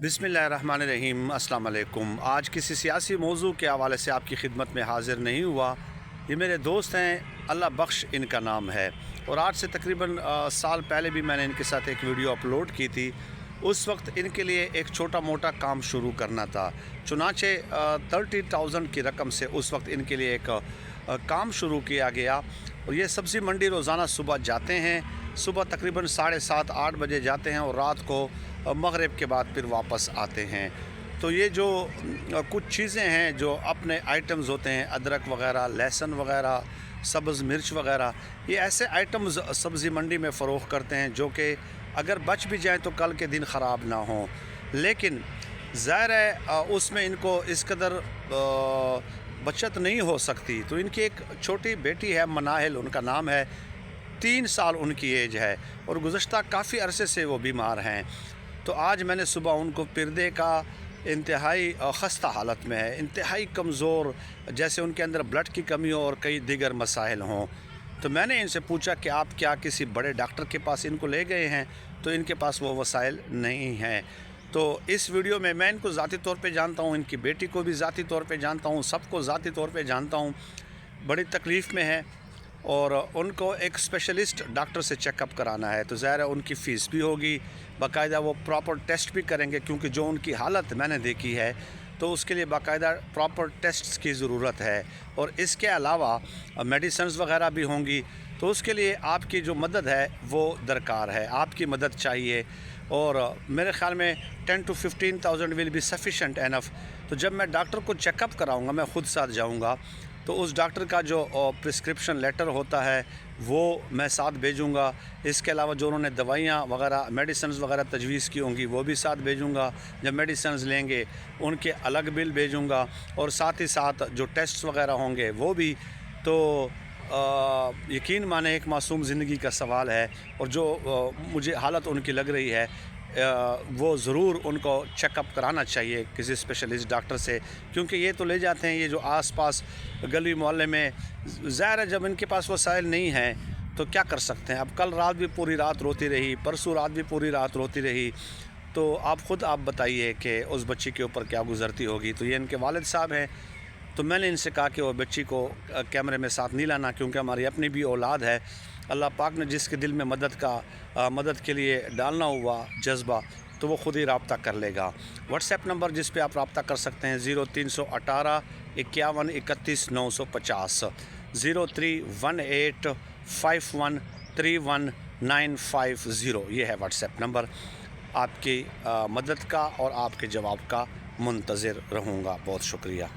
बिस्मिल्लाहिर्रहमानिर्रहीम। अस्सलाम वालेकुम। आज किसी सियासी मौजू के हवाले से आपकी खिदमत में हाज़िर नहीं हुआ। ये मेरे दोस्त हैं, अल्लाह बख्श इनका नाम है, और आज से तकरीबन साल पहले भी मैंने इनके साथ एक वीडियो अपलोड की थी। उस वक्त इनके लिए एक छोटा मोटा काम शुरू करना था, चुनाचे 30,000 की रकम से उस वक्त इनके लिए एक काम शुरू किया गया। और ये सब्ज़ी मंडी रोज़ाना सुबह जाते हैं, सुबह तकरीबन 7:30-8 बजे जाते हैं और रात को मगरिब के बाद फिर वापस आते हैं। तो ये जो कुछ चीज़ें हैं जो अपने आइटम्स होते हैं, अदरक वग़ैरह, लहसुन वग़ैरह, सब्ज़ मिर्च वग़ैरह, ये ऐसे आइटम्स सब्ज़ी मंडी में फ़रोख्त करते हैं जो कि अगर बच भी जाएँ तो कल के दिन ख़राब ना हों। लेकिन ज़ाहिर है उसमें इनको इस कदर बचत नहीं हो सकती। तो इनकी एक छोटी बेटी है, मनाहिल उनका नाम है, 3 साल उनकी एज है और गुज़श्ता काफ़ी अरसे से वो बीमार हैं। तो आज मैंने सुबह उनको पिरदे का इंतहाई ख़स्ता हालत में है, इंतहाई कमज़ोर, जैसे उनके अंदर ब्लड की कमी हो और कई दीगर मसाइल हों। तो मैंने इनसे पूछा कि आप क्या किसी बड़े डॉक्टर के पास इनको ले गए हैं? तो इनके पास वो वसाइल नहीं हैं। तो इस वीडियो में मैं इनको ज़ाती तौर पे जानता हूँ, इनकी बेटी को भी ज़ाती तौर पे जानता हूँ, सबको ज़ाती तौर पे जानता हूँ। बड़ी तकलीफ़ में है और उनको एक स्पेशलिस्ट डॉक्टर से चेकअप कराना है। तो ज़ाहिर है उनकी फ़ीस भी होगी, बाकायदा वो प्रॉपर टेस्ट भी करेंगे, क्योंकि जो उनकी हालत मैंने देखी है तो उसके लिए बाकायदा प्रॉपर टेस्ट्स की ज़रूरत है। और इसके अलावा मेडिसिन्स वग़ैरह भी होंगी। तो उसके लिए आपकी जो मदद है वो दरकार है, आपकी मदद चाहिए। और मेरे ख़्याल में 10 to 15,000 will be sufficient enough. तो जब मैं डॉक्टर को चेकअप कराऊंगा, मैं ख़ुद साथ जाऊंगा, तो उस डॉक्टर का जो प्रिस्क्रिप्शन लेटर होता है वो मैं साथ भेजूंगा। इसके अलावा जो उन्होंने दवाइयाँ वगैरह, मेडिसिन्स वगैरह तजवीज़ की होंगी वो भी साथ भेजूंगा। जब मेडिसिन्स लेंगे उनके अलग बिल भेजूंगा, और साथ ही साथ जो टेस्ट्स वगैरह होंगे वो भी। तो यकीन माने एक मासूम ज़िंदगी का सवाल है, और जो मुझे हालत उनकी लग रही है वो ज़रूर उनको चेकअप कराना चाहिए किसी स्पेशलिस्ट डॉक्टर से, क्योंकि ये तो ले जाते हैं ये जो आसपास गली मोहल्ले में। ज़ाहिर है जब इनके पास वसाइल नहीं हैं तो क्या कर सकते हैं। अब कल रात भी पूरी रात रोती रही, परसों रात भी पूरी रात रोती रही। तो आप बताइए कि उस बच्ची के ऊपर क्या गुज़रती होगी। तो ये इनके वालिद साहब हैं। तो मैंने इनसे कहा कि वो बच्ची को कैमरे में साथ नहीं लाना, क्योंकि हमारी अपनी भी औलाद है। अल्लाह पाक ने जिसके दिल में मदद के लिए डालना हुआ जज्बा, तो वो ख़ुद ही रब्ता कर लेगा। व्हाट्सएप नंबर जिस पे आप रब्ता कर सकते हैं 0318 51 31 950, 0318 51 31 950। ये है व्हाट्सएप नंबर। आपकी मदद का और आपके जवाब का मुंतज़िर रहूँगा। बहुत शुक्रिया।